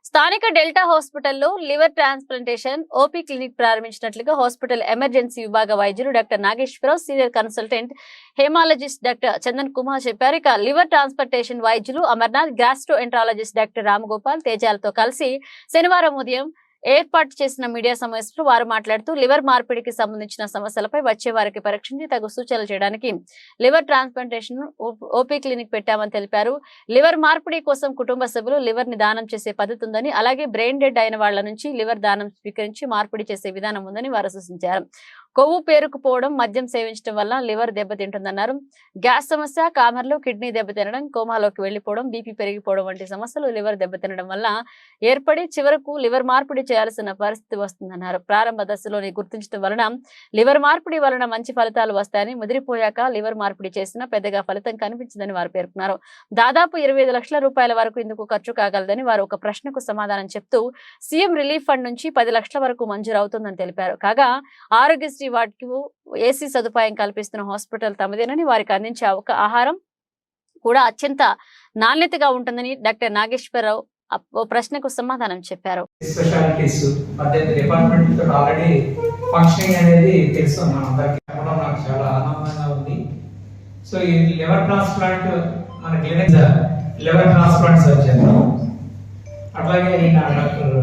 స్థానిక డెల్టా హాస్పిటల్లో liver transplantation OP clinic ప్రారంభించినట్లుగా హాస్పిటల్ ఎమర్జెన్సీ విభాగ వైద్యులు doctor Nageswara Rao, senior consultant hematologist doctor Chandan Kumar చెప్పారు. ఇక లివర్ ట్రాన్స్ప్లాంటేషన్ వైద్యులు Amarnath, gastroenterologist doctor Ramagopal తేజాలతో కలిసి శనివారం ఉదయం ఏర్పాటు చేసిన మీడియా సమావేశంలో వారు మాట్లాడుతూ లివర్ మార్పిడికి సంబంధించిన సమస్యలపై వచ్చే వారికి పరీక్షించి తగు సూచనలు చేయడానికి లివర్ ట్రాన్స్ప్లాంటేషన్ ఓపీ క్లినిక్ పెట్టామని తెలిపారు. లివర్ మార్పిడి కోసం కుటుంబ సభ్యులు లివర్ ని దానం చేసే పద్ధతి ఉందని, అలాగే బ్రెయిన్ డెడ్ అయిన వాళ్ల నుంచి లివర్ దానం స్వీకరించి మార్పిడి చేసే విధానం ఉందని వారు సూచించారు. కొవ్వు పేరుకుపోవడం, మద్యం సేవించడం వల్ల లివర్ దెబ్బతింటుందన్నారు. గ్యాస్ సమస్య, కామర్లు, కిడ్నీ దెబ్బతినడం, కోమాలోకి వెళ్లిపోవడం, బీపీ పెరిగిపోవడం వంటి సమస్యలు లివర్ దెబ్బతినడం వల్ల ఏర్పడి చివరకు లివర్ మార్పిడి చేయాల్సిన పరిస్థితి వస్తుందన్నారు. ప్రారంభ దశలోనే గుర్తించడం వలన లివర్ మార్పిడి వలన మంచి ఫలితాలు వస్తాయని, ముదిరిపోయాక లివర్ మార్పిడి చేసినా పెద్దగా ఫలితం కనిపించదని వారు పేర్కొన్నారు. దాదాపు 25 లక్షల రూపాయల వరకు ఇందుకు ఖర్చు కాగలదని వారు ఒక ప్రశ్నకు సమాధానం చెప్తూ సీఎం రిలీఫ్ ఫండ్ నుంచి 10 లక్షల వరకు మంజూరు అవుతుందని తెలిపారు. కాగా ఆరోగ్యశ్రీ వాటికి ఏసీ సదుపాయం కల్పిస్తున్న హాస్పిటల్ తమదేనని, వారికి అందించే ఆహారం కూడా అత్యంత నాణ్యతగా ఉంటుందని డాక్టర్ నాగేశ్వరరావు ఓ ప్రశ్నకు సమాధానం చెప్పారు. స్పెషాలిటీస్ డిపార్ట్మెంట్ ఆల్రెడీ ఫంక్షనింగ్ అనేది తెలుసు మనందరికీ, నాకు చాలా ఆనందంగా ఉంది. సో ఈ లివర్ ట్రాన్స్ప్లాంట్ మన క్లినిక్ లివర్ ట్రాన్స్ప్లాంట్ సర్జన్, అట్లాగే ఈయన డాక్టర్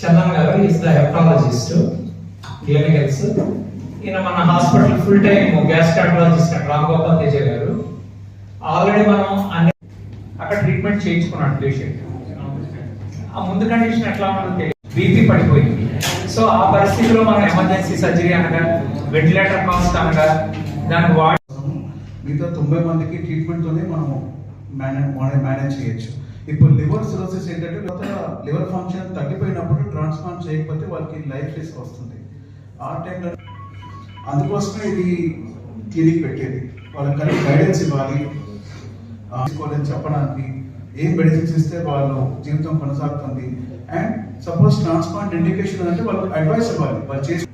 చందన్ గారు ఈస్ ద హెపటాలజిస్ట్ క్లినికల్స్. ఈయన మన hospital full time gastroenterologist Ramagopal Teja గారు. ఆల్రెడీ మనం అన్ని అక్కడ ట్రీట్మెంట్ చేయించుకున్నాడు పేషెంట్. ఆ ముందు కండిషన్ ఎట్లా ఉన్నది, బీపీ పడిపోయింది. సో ఆ పరిస్థితిలో మనం ఎమర్జెన్సీ సర్జరీ అనగా, వెంటిలేటర్ కాస్ట్ అనగా దానికి మిగతా 90 మందికి ట్రీట్మెంట్తోనే మనం మేనేజ్ చేయొచ్చు. ఇప్పుడు లివర్ సిరోసిస్ ఏంటంటే లివర్ ఫంక్షన్ తగ్గిపోయినప్పుడు ట్రాన్స్ప్లాంట్ చేయకపోతే వాళ్ళకి లైఫ్ రిస్క్ వస్తుంది. ఆ టైంలో అందుకోసమే ఇది క్లినిక్ పెట్టేది, వాళ్ళకి కలిసి గైడెన్స్ ఇవ్వాలి, చెప్పడానికి ఏం మెడిసిన్స్ ఇస్తే వాళ్ళు జీవితం కొనసాగుతుంది. అండ్ సపోజ్ ట్రాన్స్ప్లాంట్ ఇండికేషన్ అంటే వాళ్ళకి అడ్వైస్ ఇవ్వాలి. వాళ్ళు చేసి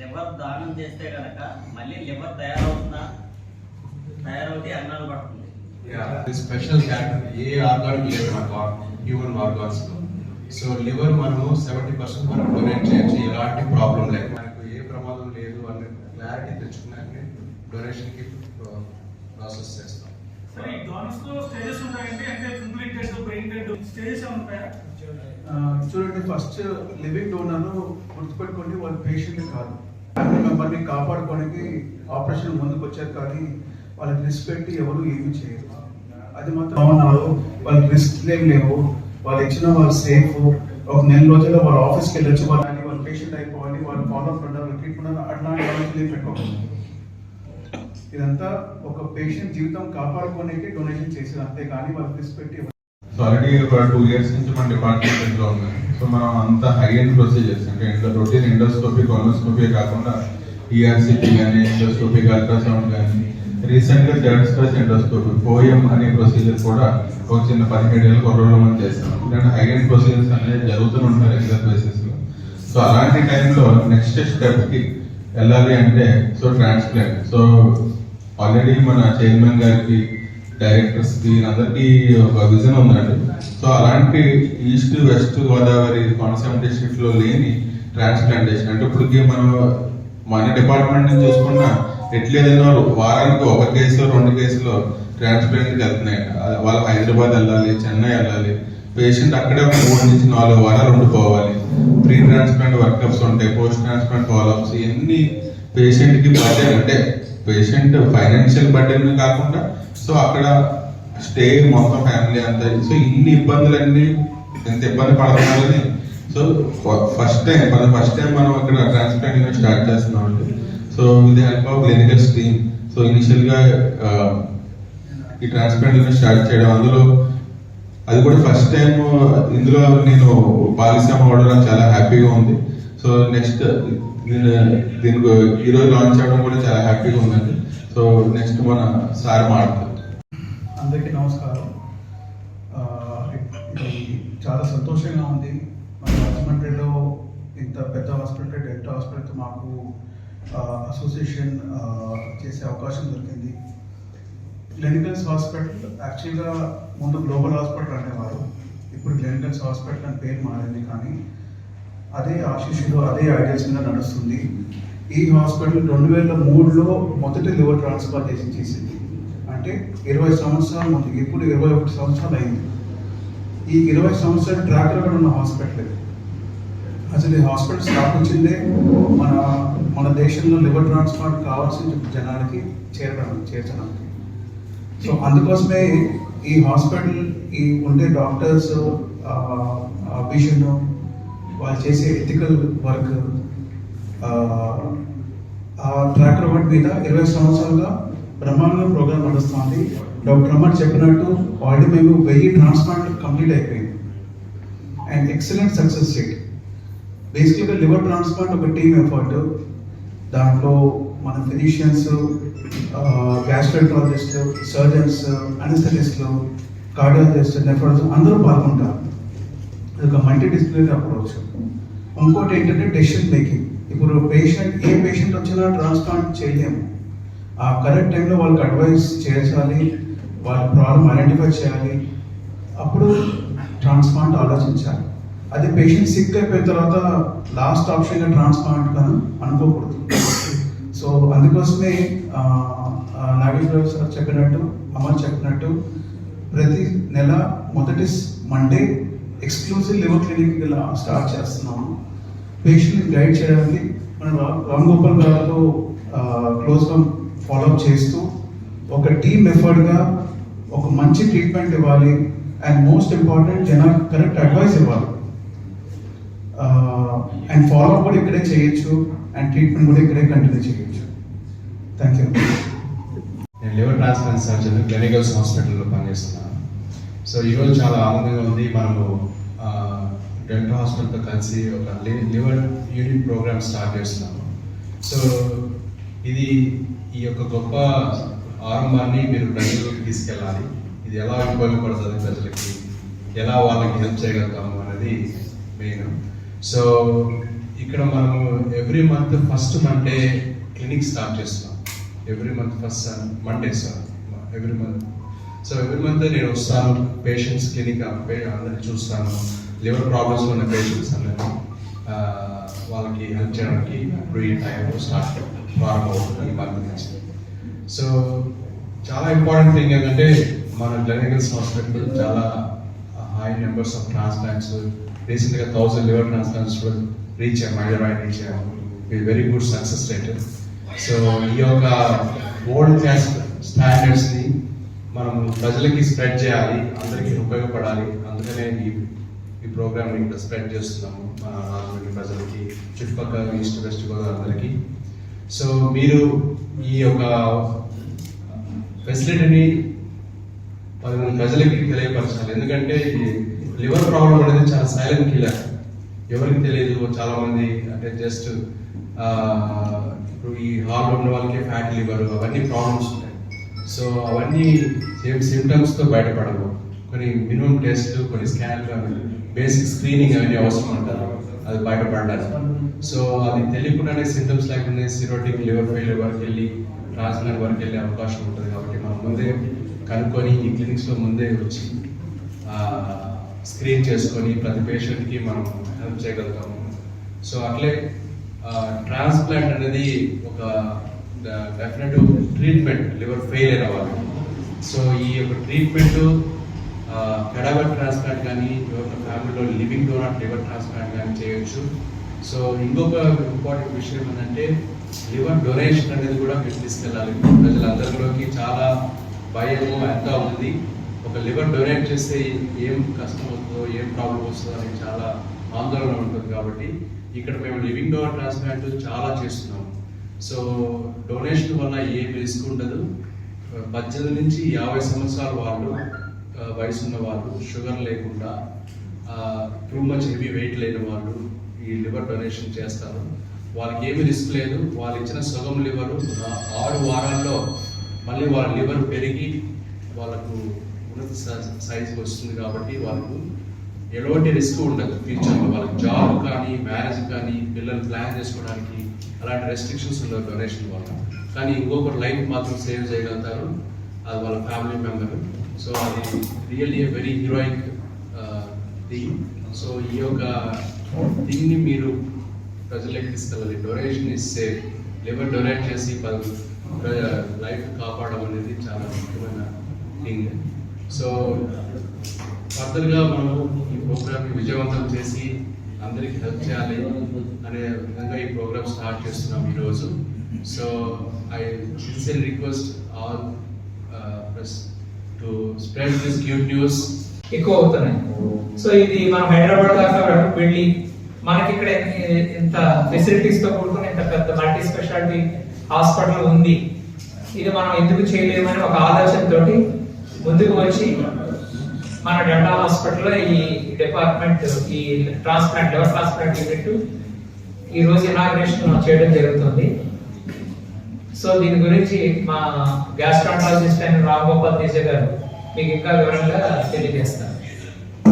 లివర్ దానం చేస్తే కనుక మళ్ళీ లివర్ తయారవుతే అన్నాలు పడుతుంది. స్పెషల్ క్యాటరీ ఏ ఆర్గాన్ లేదు మనకు హ్యూమన్ ఆర్గాన్స్ లో. సో లివర్ మనము 70% మనం డొనేట్ చేయొచ్చు, ఎలాంటి ప్రాబ్లం లేదు, మనకు ఏ ప్రమాదం లేదు అనే క్లారిటీ తెచ్చుకున్నాక డొనేషన్ కి ప్రాసెస్ చేస్తాం. చూడండి, ఫస్ట్ లివింగ్ డోనర్ గుర్తుపెట్టుకోండి, వాళ్ళ పేషెంట్ కాదు, ఫ్యామిలీ మెంబర్ని కాపాడుకోవడానికి ఆపరేషన్ ముందుకు వచ్చారు. కానీ వాళ్ళకి రిస్క్ పెట్టి ఎవరు ఏమి చేయరు. అది మాత్రం బాగున్నారు, వాళ్ళకి రిస్క్ ఏం లేవు, వాళ్ళు ఇచ్చిన వాళ్ళు సేఫ్. ఒక 9 రోజుల్లో వాళ్ళ ఆఫీస్కి వెళ్ళొచ్చు, వాళ్ళ పేషెంట్ అయిపోవాలి, వాళ్ళు ఫాలోఅప్ ఉండాలి, ట్రీట్మెంట్ అట్లాంటి వాళ్ళకి పెట్టుకోవాలి. ఇదంతా ఒక పేషెంట్ జీవితం కాపాడుకోవడానికి డొనేషన్ చేసేది, అంతే కానీ వాళ్ళకి రిస్క్ పెట్టి. ఆల్రెడీ ఒక 2 years నుంచి మన డిపార్ట్మెంట్ లో ఉంది. సో మనం అంత హై ఎండ్ ప్రొసీజర్స్ అంటే రొటీన్ ఎండోస్కోపీ, కొలోనోస్కోపీ కాకుండా ఈఆర్సిపి కానీ, ఎండోస్కోపీ, అల్ట్రాసౌండ్ కానీ, రీసెంట్ గా థర్డ్ స్పేస్ ఎండోస్కోపీ పోయం అనే ప్రొసీజర్ కూడా ఒక చిన్న 17 ఏళ్ళ కొరలో మనం చేస్తున్నాం. ఎందుకంటే హై ఎండ్ ప్రొసీజర్స్ అనేది జరుగుతూనే ఉంటాయి రెగ్యులర్ బేసిస్ లో. సో అలాంటి టైంలో నెక్స్ట్ స్టెప్ కి వెళ్ళాలి అంటే సో ట్రాన్స్ప్లాంట్. సో ఆల్రెడీ మన చైర్మన్ గారికి, డైరెక్టర్స్ కి అందరికీ ఒక విజన్ ఉందండి. సో అలాంటి east west Godavari Konaseema district లో లేని ట్రాన్స్ప్లాంటేషన్ అంటే ఇప్పటికి మనం మన డిపార్ట్మెంట్ నుంచి చూసుకున్నా ఎట్లేదైనా వారానికి 1 కేసులో 2 కేసులో ట్రాన్స్ప్లాంట్కి వెళ్తున్నాయి. వాళ్ళు హైదరాబాద్ వెళ్ళాలి, చెన్నై వెళ్ళాలి, పేషెంట్ అక్కడే ఒక 3 నుంచి 4 వారాలు ఉండిపోవాలి. ప్రీ ట్రాన్స్ప్లాంట్ వర్కప్స్ ఉంటాయి, పోస్ట్ ట్రాన్స్ప్లాంట్ ఫాలోఅప్స్, ఇవన్నీ పేషెంట్ కి బర్డెన్, అంటే పేషెంట్ ఫైనాన్షియల్ బర్డెన్ కాకుండా సో అక్కడ స్టే మొత్తం ఫ్యామిలీ అంతా. సో ఇన్ని ఇబ్బందులన్నీ ఎంత ఇబ్బంది పడుతున్నారని సో ఫస్ట్ టైం మనం అక్కడ ట్రాన్స్ప్లాంట్ యూనిట్ స్టార్ట్ చేస్తున్నాం అండి. So with the help of clinical team. So initial గా ఈ ట్రాన్స్ప్లాంట్ యూనిట్ స్టార్ట్ చేయడం, అందులో అది కూడా ఫస్ట్ టైం ఇందులో నేను పాలిసమ్ అవడం చాలా హ్యాపీగా ఉంది. సో నెక్స్ట్ దీనికి ఈరోజు లాంచ్ చేయడం కూడా చాలా హ్యాపీగా ఉందండి. సో నెక్స్ట్ మన సార్ మాట్లాడుతారు. అందరికీ నమస్కారం. ఇది చాలా సంతోషంగా ఉంది. మన రాజమండ్రిలో ఇంత పెద్ద హాస్పిటల్, డెల్టా హాస్పిటల్తో మాకు అసోసియేషన్ చేసే అవకాశం దొరికింది. క్లినికల్స్ హాస్పిటల్ యాక్చువల్గా ముందు గ్లోబల్ హాస్పిటల్ అనేవారు, ఇప్పుడు గ్లెన్గన్స్ హాస్పిటల్ అని పేరు మారింది, కానీ అదే ఆశీస్సులో అదే ఐడియాస్ మీద నడుస్తుంది. ఈ హాస్పిటల్ 2003లో మొదటి లివర్ ట్రాన్స్ప్లాంటేషన్ చేసింది, అంటే 20 సంవత్సరాల ముందు. ఇప్పుడు 21 సంవత్సరాలు అయింది. ఈ 20 సంవత్సరాల ట్రాక్ రికార్డ్ ఉన్న హాస్పిటల్ ఇది. అసలు ఈ హాస్పిటల్ స్థాపించిందే మన దేశంలో లివర్ ట్రాన్స్ప్లాంట్ కావాల్సిన జనాలకి చేర్చడానికి. సో అందుకోసమే ఈ హాస్పిటల్, ఈ ఉండే డాక్టర్స్ విజన్, వాళ్ళు చేసే ఎథికల్ వర్క్, ఆ ట్రాక్ రికార్డ్ మీద 20 సంవత్సరాలుగా బ్రహ్మాండంగా ప్రోగ్రామ్ నడుస్తుంది. డాక్టర్ అమర్ చెప్పినట్టు ఆల్రెడీ మేము 1000 ట్రాన్స్ప్లాంట్ కంప్లీట్ అయిపోయింది అండ్ ఎక్సలెంట్ సక్సెస్ రేట్. బేసిక్గా లివర్ ట్రాన్స్ప్లాంట్ ఒక టీమ్ ఎఫర్ట్. దాంట్లో మన ఫిజిషియన్స్, గ్యాస్ట్రాంటాలజిస్ట్, సర్జన్స్, అనస్థెటిస్టులు, కార్డియాలజిస్ట్, నెఫ్రాలజిస్ట్ అందరూ పాల్గొంటారు. ఇది ఒక మల్టీ డిసిప్లినరీ అప్రోచ్. ఇంకోటి ఏంటంటే డెసిషన్ మేకింగ్. ఇప్పుడు ఏ పేషెంట్ వచ్చినా ట్రాన్స్ప్లాంట్ చేయలేము. ఆ కరెక్ట్ టైంలో వాళ్ళకి అడ్వైస్ చేయాలి, వాళ్ళ ప్రాబ్లం ఐడెంటిఫై చేయాలి, అప్పుడు ట్రాన్స్ప్లాంట్ ఆలోచించాలి. అదే పేషెంట్ సిక్ అయిపోయిన తర్వాత లాస్ట్ ఆప్షన్గా ట్రాన్స్ప్లాంట్ కానీ అనుకోకూడదు. సో అందుకోసమే నాగేశ్వరరావు సార్ చెప్పినట్టు, అమర్ చెప్పినట్టు, ప్రతి నెల మొదటి మండే ఎక్స్క్లూజివ్ లివర్ క్లినిక్ ఇలా స్టార్ట్ చేస్తున్నాము. పేషెంట్ని గైడ్ చేయడానికి మనం రామ్ గోపాల్ గారితో క్లోజ్గా ఫాలోఅప్ చేస్తూ ఒక టీమ్ ఎఫర్ట్గా ఒక మంచి ట్రీట్మెంట్ ఇవ్వాలి అండ్ మోస్ట్ ఇంపార్టెంట్ జనాలకు కరెక్ట్ అడ్వైస్ ఇవ్వాలి. అండ్ ఫాలోఅప్ కూడా ఇక్కడే చేయొచ్చు అండ్ ట్రీట్మెంట్ కూడా ఇక్కడే కంటిన్యూ చేయొచ్చు. Thank you. నేను లివర్ ట్రాన్స్ప్లాంట్ సర్జన్ క్లినికల్స్ హాస్పిటల్లో పనిచేస్తున్నాను. సో ఈరోజు చాలా ఆనందంగా ఉంది. మనము డెంటల్ హాస్పిటల్తో కలిసి ఒక లివర్ యూనిట్ ప్రోగ్రామ్ స్టార్ట్ చేస్తున్నాము. సో ఇది ఈ యొక్క గొప్ప ఆరంభాన్ని మీరు ప్రజలకు తీసుకెళ్ళాలి. ఇది ఎలా ఉపయోగపడుతుంది ప్రజలకి, ఎలా వాళ్ళకి హెల్ప్ చేయగలుగుతాము అనేది మెయిన్. సో ఇక్కడ మనము every month first Monday clinic start చేస్తున్నాం. Every month first Monday sir, every month. So every month నేను వస్తాను, పేషెంట్స్ క్లినిక్ అందరినీ చూస్తాను. లివర్ ప్రాబ్లమ్స్ ఉన్న పేషెంట్స్ అందరినీ వాళ్ళకి హెల్ప్ చేయడానికి ఇప్పుడు ఈ టైంలో స్టార్ట్ ప్రారంభమవుతుంది ఈ మంత్ నుంచి. సో చాలా ఇంపార్టెంట్ థింగ్ ఏంటంటే మన క్లినికల్స్ హాస్పిటల్ చాలా హై నెంబర్స్ ఆఫ్ ట్రాన్స్ప్లాంట్స్, రీసెంట్గా 1000 లివర్ ట్రాన్స్ప్లాంట్స్ రీచ్ అయ్యాము, హైదరాబాద్ రీచ్ అయ్యాము with very good success rate. So ఈ యొక్క వరల్డ్ క్లాస్ స్టాండర్డ్స్ని మనం ప్రజలకి స్ప్రెడ్ చేయాలి, అందరికీ ఉపయోగపడాలి. అందుకనే ఈ ప్రోగ్రామ్ని ఇక్కడ స్ప్రెడ్ చేస్తున్నాము మన రాజమండ్రి ప్రజలకి, చుట్టుపక్కల ఈస్ట్ వెస్ట్ గోదావరి అందరికీ. సో మీరు ఈ యొక్క ఫెసిలిటీని ప్రజలకి తెలియపరచాలి. ఎందుకంటే ఈ లివర్ ప్రాబ్లం అనేది చాలా సైలెంట్ కిల్లర్, ఎవరికి తెలియదు. చాలా మంది అంటే జస్ట్ ఇప్పుడు ఈ హాల్లో ఉన్న వాళ్ళకి ఫ్యాటీ లివర్ అవన్నీ ప్రాబ్లమ్స్ ఉంటాయి. సో అవన్నీ సిమ్టమ్స్తో బయటపడవు. కొన్ని మినిమం టెస్ట్లు, కొన్ని స్కాన్లు, బేసిక్ స్క్రీనింగ్ అవన్నీ అవసరం అంటారు అది బయటపడాలి. సో అది తెలియకుండానే సిమ్టమ్స్ లేకుండా సిరోటిక్ లివర్ ఫెయిల్యూర్ వరకు వెళ్ళి ట్రాన్స్ప్లాంట్ వరకు వెళ్ళే అవకాశం ఉంటుంది. కాబట్టి మనం ముందే కనుక్కొని ఈ క్లినిక్స్లో ముందే వచ్చి స్క్రీన్ చేసుకొని ప్రతి పేషెంట్కి మనం హెల్ప్ చేయగలుగుతాము. సో అట్లే ట్రాన్స్ప్లాంట్ అనేది ఒక డెఫినెట్ ట్రీట్మెంట్ లివర్ ఫెయిలియర్ అవ్వాలి. సో ఈ యొక్క ట్రీట్మెంట్ కెడావర్ ట్రాన్స్ప్లాంట్ కానీ ఒక ఫ్యామిలీలో లివింగ్ డోనర్ లివర్ ట్రాన్స్ప్లాంట్ కానీ చేయొచ్చు. సో ఇంకొక ఇంపార్టెంట్ విషయం ఏంటంటే లివర్ డొనేషన్ అనేది కూడా మీరు తీసుకెళ్ళాలి. ప్రజలందరిలోకి చాలా భయము ఎంత ఉంది, ఒక లివర్ డొనేట్ చేస్తే ఏం కష్టం వస్తుందో, ఏం ప్రాబ్లం వస్తుందో అని చాలా ఆందోళన ఉంటుంది. కాబట్టి ఇక్కడ మేము లివింగ్ డోనర్ ట్రాన్స్ప్లాంట్ చాలా చేస్తున్నాము. సో డొనేషన్ వల్ల ఏం రిస్క్ ఉండదు. 18 నుంచి 50 సంవత్సరాల వాళ్ళు, వయసు ఉన్న వాళ్ళు, షుగర్ లేకుండా, టూ మచ్ హెవీ వెయిట్ లేని వాళ్ళు ఈ లివర్ డొనేషన్ చేస్తారు. వాళ్ళకి ఏమి రిస్క్ లేదు. వాళ్ళు ఇచ్చిన సగం లివరు 6 వారాల్లో మళ్ళీ వాళ్ళ లివర్ పెరిగి వాళ్ళకు ఉన్నత సైజుకి వస్తుంది. కాబట్టి వాళ్ళకు ఎలాంటి రిస్క్ ఉండదు ఫ్యూచర్లో. వాళ్ళకి జాబ్ కానీ, మ్యారేజ్ కానీ, పిల్లలు ప్లాన్ చేసుకోవడానికి అలాంటి రెస్ట్రిక్షన్స్ ఉండవు డొనేషన్ వల్ల. కానీ ఇంకొకరు లైఫ్ మాత్రం సేవ్ చేయగలుగుతారు, అది వాళ్ళ ఫ్యామిలీ మెంబర్. సో అది really very heroic thing. So ఈ యొక్క థింగ్ని మీరు ప్రజలకు తీసుకెళ్ళాలి. Donation is safe. Liver donate చేసి లైఫ్ కాపాడడం అనేది చాలా ముఖ్యమైన థింగ్. సో ఫర్దర్గా మనము ఈ ప్రోగ్రామ్ని విజయవంతం చేసి అందరికి హెల్ప్ చేయాలి అనే విధంగా ఈ ప్రోగ్రామ్ స్టార్ట్ చేస్తున్నాం ఈరోజు. So I sincerely request all press to spread this good news. ఎక్కువ అవుతున్నాయి. సో ఇది మనం హైదరాబాద్ దాకా వెళ్ళి మనకి ఇక్కడ ఇంత ఫెసిలిటీస్ తో కూడుకుని ఇంత పెద్ద మల్టీ స్పెషాలిటీ హాస్పిటల్ ఉంది, ఇది మనం ఎందుకు చేయలేమని ఒక ఆలోచనతోటి ముందుకు వచ్చి మన డెంటల్ హాస్పిటల్లో ఈ డిపార్ట్మెంట్, ఈ ట్రాన్స్ప్లాంట్, లివర్ ట్రాన్స్ప్లాంట్ యూనిట్ ఈ రోజు ఇనాగ్రేషన్ చేయడం జరుగుతుంది. సో దీని గురించి మా గ్యాస్ట్రాంటాలజిస్ట్ అయిన రామ్ గోపాల్ తేజ గారు మీకు ఇంకా వివరంగా తెలియజేస్తారు.